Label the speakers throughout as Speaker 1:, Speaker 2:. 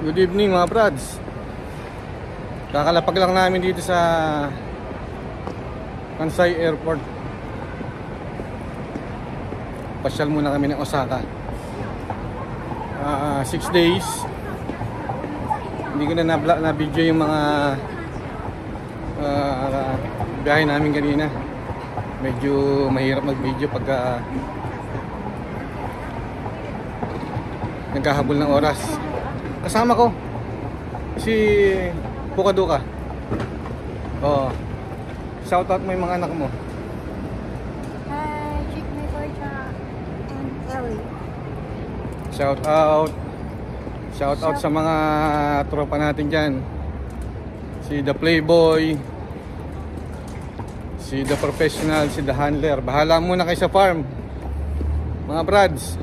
Speaker 1: Good evening mga brads. Kakalapag lang namin dito sa Kansai Airport. Pasyal muna kami ng Osaka. 6 days. Hindi ko na video yung mga biyahe namin kanina. Medyo mahirap mag video pagka nagkahabol ng oras. Kasama ko si Pukaduka. Oh. Shout out mo yung mga anak mo.
Speaker 2: Hi, Chick Mekorcha and Ellie.
Speaker 1: Shout out. Shout out sa mga tropa natin dyan. Si The Playboy, si The Professional, si The Handler. Bahala muna kayo sa farm, mga brads.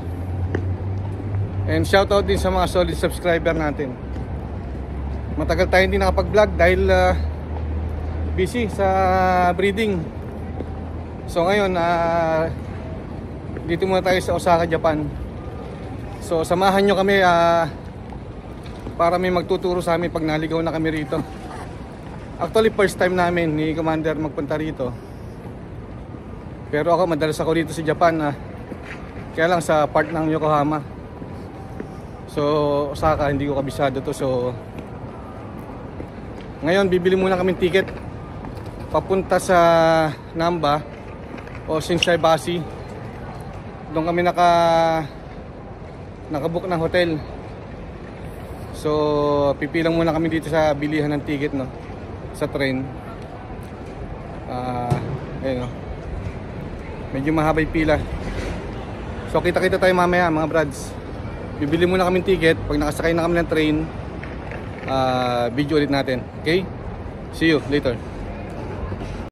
Speaker 1: And shout out din sa mga solid subscriber natin. Matagal tayo hindi nakapag-vlog dahil busy sa breeding. So ngayon dito muna tayo sa Osaka, Japan. So samahan nyo kami para may magtuturo sa amin pag naligaw na kami rito. Actually first time namin ni Commander magpunta rito. Pero ako madalas ako dito sa Japan kaya lang sa part ng Yokohama. So Osaka hindi ko kabisado to. So ngayon bibili muna kaming ticket papunta sa Namba o Shinsaibashi. Doon kami nakabook ng hotel. So pipilang muna kami dito sa bilihan ng ticket, no, sa train. Ayun, no. Medyo mahaba yung pila. So kita-kita tayo mamaya mga brads. Bibili muna kami ticket. Pag nakasakay na kami ng train, video ulit natin. Okay? See you later.